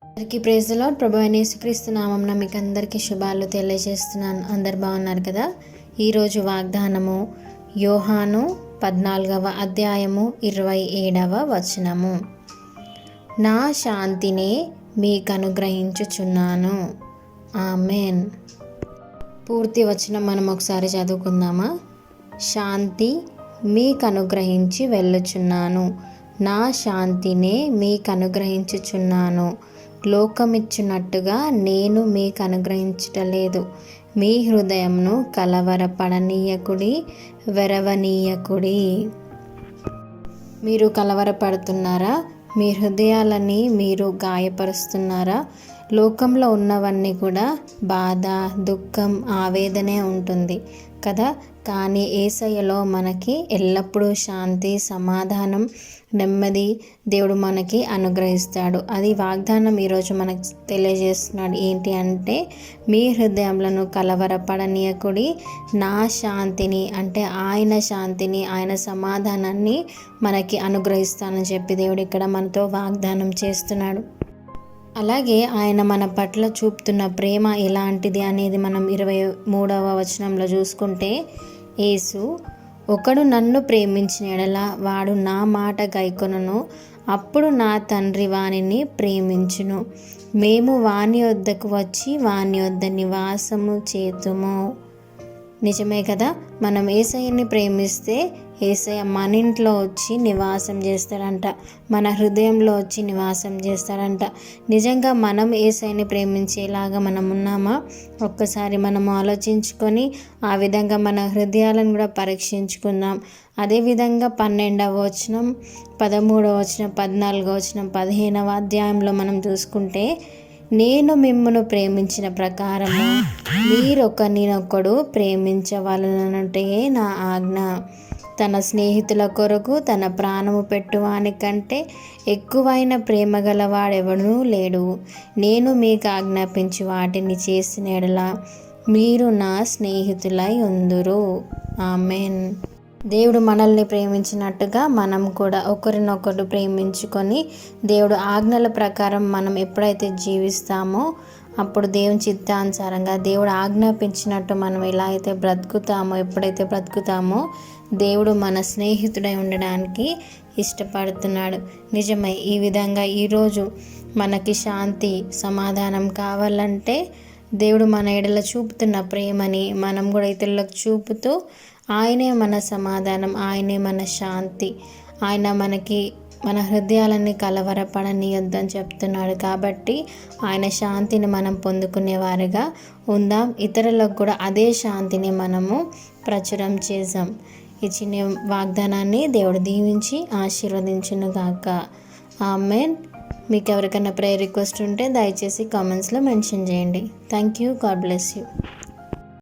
అందరికీ praise the lord. ప్రభు అయిన యేసుక్రీస్తు నామమున మీకు అందరికీ శుభాలు తెలియజేస్తున్నాను. అందరు బాగున్నారు కదా? ఈరోజు వాగ్దానము యోహాను 14వ అధ్యాయము 27వ వచనము. నా శాంతినే మీకు అనుగ్రహించుచున్నాను. ఆమెన్. పూర్తి వచనం మనం ఒకసారి చదువుకుందామా? శాంతి మీకు అనుగ్రహించి వెళ్ళుచున్నాను. నా శాంతినే మీకు అనుగ్రహించుచున్నాను. లోకమిచ్చినట్టుగా నేను మీకు అనుగ్రహించటలేదు. మీ హృదయంను కలవరపడనీయకుడి, వెరవనీయకుడి. మీరు కలవరపడుతున్నారా? మీ హృదయాలని మీరు గాయపరుస్తున్నారా? లోకంలో ఉన్నవన్నీ కూడా బాధ, దుఃఖం, ఆవేదనే ఉంటుంది కదా. కానీ యేసయ్యలో మనకి ఎల్లప్పుడూ శాంతి, సమాధానం, నెమ్మది దేవుడు మనకి అనుగ్రహిస్తాడు. అది వాగ్దానం ఈరోజు మనకు తెలియజేస్తున్నాడు. ఏంటి అంటే, మీ హృదయములను కలవరపడనీయకుడి, నా శాంతిని అంటే ఆయన శాంతిని, ఆయన సమాధానాన్ని మనకి అనుగ్రహిస్తానని చెప్పి దేవుడు ఇక్కడ మనతో వాగ్దానం చేస్తున్నాడు. అలాగే ఆయన మన పట్ల చూపుతున్న ప్రేమ ఎలాంటిది అనేది మనం 23వ వచనంలో చూసుకుంటే, యేసు, ఒకడు నన్ను ప్రేమించిన యెడల వాడు నా మాట గైకొనును, అప్పుడు నా తండ్రి వానిని ప్రేమించును, మేము వాని వద్దకు వచ్చి వాని వద్ద నివాసము చేతుము. నిజమే కదా. మనం యేసయ్యని ప్రేమిస్తే యేసయ్య మన ఇంట్లో వచ్చి నివాసం చేస్తాడంట, మన హృదయంలో వచ్చి నివాసం చేస్తాడంట. నిజంగా మనం యేసయ్యని ప్రేమించేలాగా మనం ఉన్నామా? ఒక్కసారి మనం ఆలోచించుకొని ఆ విధంగా మన హృదయాలను కూడా పరీక్షించుకుందాం. అదేవిధంగా 12వ వచనం, 13వ వచనం, 14వ వచనం, 15వ అధ్యాయంలో మనం చూసుకుంటే, నేను మిమ్మును ప్రేమించిన ప్రకారము మీరొకరినొకడు ప్రేమించవలెననుటే నా ఆజ్ఞ. తన స్నేహితుల కొరకు తన ప్రాణము పెట్టువానికంటే ఎక్కువైన ప్రేమ గలవాడెవడూ లేడు. నేను మీకు ఆజ్ఞాపించి వాటిని చేసిన యెడల మీరు నా స్నేహితులై ఉందురు. ఆమెన్. దేవుడు మనల్ని ప్రేమించినట్టుగా మనం కూడా ఒకరినొకరు ప్రేమించుకొని దేవుడు ఆజ్ఞల ప్రకారం మనం ఎప్పుడైతే జీవిస్తామో అప్పుడు దేవుని చిత్తానుసారంగా దేవుడు ఆజ్ఞాపించినట్టు మనం ఎలా అయితే బ్రతుకుతామో, ఎప్పుడైతే బ్రతుకుతామో దేవుడు మన స్నేహితుడై ఉండడానికి ఇష్టపడుతున్నాడు. నిజమే. ఈ విధంగా ఈరోజు మనకి శాంతి, సమాధానం కావాలంటే దేవుడు మన ఎడల చూపుతున్న ప్రేమని మనం కూడా ఇతరులకు చూపుతూ, ఆయనే మన సమాధానం, ఆయనే మన శాంతి, ఆయన మనకి మన హృదయాలని కలవరపడనీయొద్దని చెప్తున్నాడు. కాబట్టి ఆయన శాంతిని మనం పొందుకునేవారుగా ఉందాం. ఇతరులకు కూడా అదే శాంతిని మనము ప్రచురం చేద్దాం. ఈ చిన్న వాగ్దానాన్ని దేవుడు దీవించి ఆశీర్వదించును గాక. ఆమెన్. మీకు ఎవరికైనా ప్రేయర్ రిక్వెస్ట్ ఉంటే దయచేసి కామెంట్స్లో మెన్షన్ చేయండి. Thank you. God bless you.